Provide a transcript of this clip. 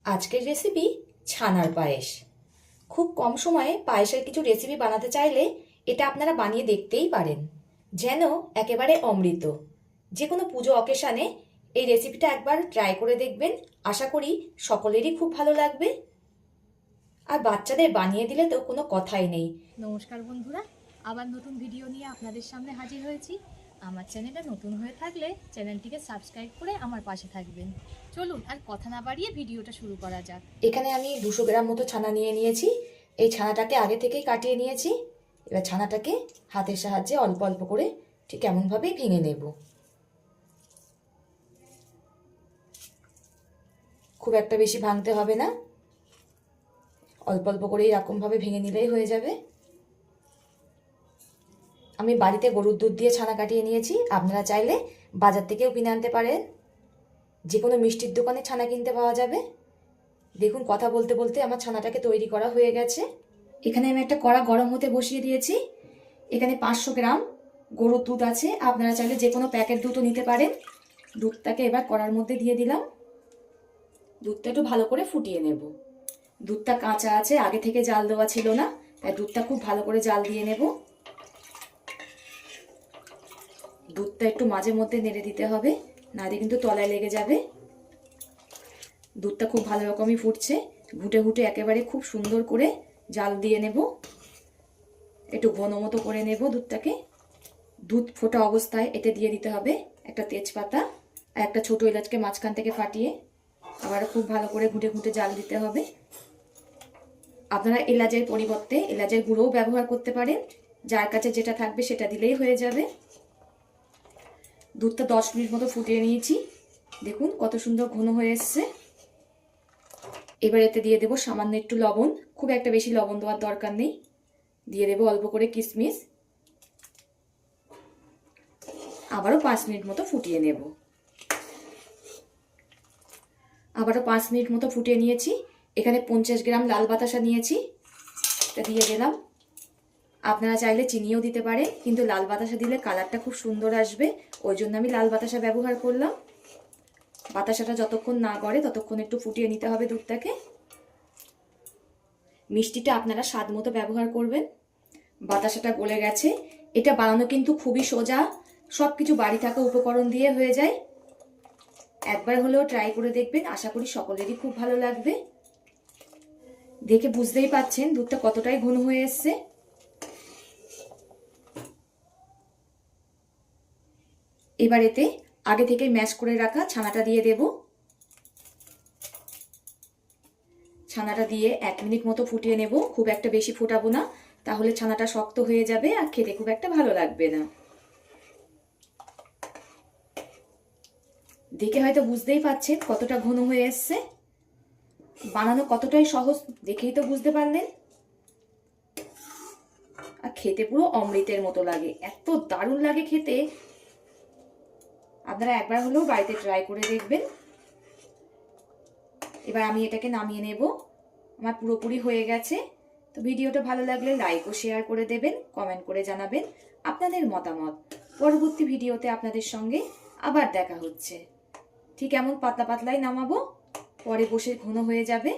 আজকের রেসিপি ছানার পায়েস। খুব কম সময়ে পায়েসের কিছু রেসিপি বানাতে চাইলে এটা আপনারা বানিয়ে দেখতেই পারেন, যেন একেবারে অমৃত। যে কোনো পুজো অকেশানে এই রেসিপিটা একবার ট্রাই করে দেখবেন, আশা করি সকলেরই খুব ভালো লাগবে। আর বাচ্চাদের বানিয়ে দিলে তো কোনো কথাই নেই। নমস্কার বন্ধুরা, আবার নতুন ভিডিও নিয়ে আপনাদের সামনে হাজির হয়েছি। আমার চ্যানেলটা নতুন হয়ে থাকলে চ্যানেলটিকে সাবস্ক্রাইব করে আমার পাশে থাকবেন। চলুন আর কথা না বাড়িয়ে ভিডিওটা শুরু করা যাক। এখানে আমি 200 গ্রাম মতো ছানা নিয়ে নিয়েছি। এই ছানাটাকে আগে থেকেই কাটিয়ে নিয়েছি। এবার ছানাটাকে হাতের সাহায্যে অল্প অল্প করে ঠিক এমনভাবেই ভেঙে নেব। খুব একটা বেশি ভাঙতে হবে না, অল্প অল্প করে এরকমভাবে ভেঙে নিলেই হয়ে যাবে। আমি বাড়িতে গরুর দুধ দিয়ে ছানা কাটিয়ে নিয়েছি, আপনারা চাইলে বাজার থেকেও কিনে আনতে পারেন। যে কোনো মিষ্টির দোকানে ছানা কিনতে পাওয়া যাবে। দেখুন, কথা বলতে বলতে আমার ছানাটাকে তৈরি করা হয়ে গেছে। এখানে আমি একটা কড়া গরম হতে বসিয়ে দিয়েছি। এখানে 500 গ্রাম গরুর দুধ আছে, আপনারা চাইলে যে কোনো প্যাকেট দুধও নিতে পারেন। দুধটাকে এবার কড়ার মধ্যে দিয়ে দিলাম। দুধটা একটু ভালো করে ফুটিয়ে নেব। দুধটা কাঁচা আছে, আগে থেকে জাল দেওয়া ছিল না, তাই দুধটা খুব ভালো করে জাল দিয়ে নেব। দুধটা একটু মাঝে মধ্যে নেড়ে দিতে হবে, নাহলে কিন্তু তলায় লেগে যাবে। দুধটা খুব ভালো রকমই ফুটছে, ঘুটে ঘুটে একেবারে খুব সুন্দর করে জাল দিয়ে নেব। একটু ঘন মতো করে নেব দুধটাকে। দুধ ফোটা অবস্থায় এতে দিয়ে দিতে হবে একটা তেজপাতা আর একটা ছোট এলাচকে মাঝখান থেকে ফাটিয়ে। আবার খুব ভালো করে ঘুটে ঘুটে জাল দিতে হবে। আপনারা এলাচের পরিবর্তে এলাচের গুঁড়োও ব্যবহার করতে পারেন, যার কাছে যেটা থাকবে সেটা দিলেই হয়ে যাবে। দুধটা 10 মিনিট মতো ফুটিয়ে নিয়েছি, দেখুন কত সুন্দর ঘন হয়ে এসছে। এবার এতে দিয়ে দেবো সামান্য একটু লবণ, খুব একটা বেশি লবণ দেওয়ার দরকার নেই। দিয়ে দেবো অল্প করে কিশমিশ। আবারও 5 মিনিট মতো ফুটিয়ে নেব। আবারও 5 মিনিট মতো ফুটিয়ে নিয়েছি। এখানে 50 গ্রাম লাল বাতাসা নিয়েছি, এটা দিয়ে দিলাম। আপনারা চাইলে চিনিও দিতে পারেন, কিন্তু লাল বাতাসা দিলে কালারটা খুব সুন্দর আসবে, ওই জন্য আমি লাল বাতাসা ব্যবহার করলাম। বাতাসাটা যতক্ষণ না গড়ে ততক্ষণ একটু ফুটিয়ে নিতে হবে দুধটাকে। মিষ্টিটা আপনারা স্বাদ মতো ব্যবহার করবেন। বাতাসাটা গলে গেছে। এটা বানানো কিন্তু খুবই সোজা, সব কিছু বাড়ি থাকা উপকরণ দিয়ে হয়ে যায়। একবার হলেও ট্রাই করে দেখবেন, আশা করি সকলেরই খুব ভালো লাগবে। দেখে বুঝতেই পাচ্ছেন দুধটা কতটাই ঘন হয়ে এসছে। এবার এতে আগে থেকে ম্যাশ করে রাখা ছানাটা দিয়ে দেব। ছানাটা দিয়ে 1 মিনিট মতো ফুটিয়ে নেব, খুব একটা বেশি ফোটাবো না, তাহলে ছানাটা শক্ত হয়ে যাবে আর খেতে খুব একটা ভালো লাগবে না। দেখে হয়তো বুঝতেই পাচ্ছেন কতটা ঘন হয়ে এসছে। বানানো কতটাই সহজ দেখেই তো বুঝতে পারলেন। আর খেতে পুরো অমৃতের মতো লাগে, এত দারুণ লাগে খেতে। আপনারা একবার হলেও বাড়িতে ট্রাই করে দেখবেন। এবার আমি এটাকে নামিয়ে নেব। আমার পুরোপুরি হয়ে গেছে। তো ভিডিওটা ভালো লাগলে লাইক ও শেয়ার করে দেবেন, কমেন্ট করে জানাবেন আপনাদের মতামত। পরবর্তী ভিডিওতে আপনাদের সঙ্গে আবার দেখা হচ্ছে। ঠিক এমন পাতলা পাতলাই নামাবো, পরে বসে ঘন হয়ে যাবে।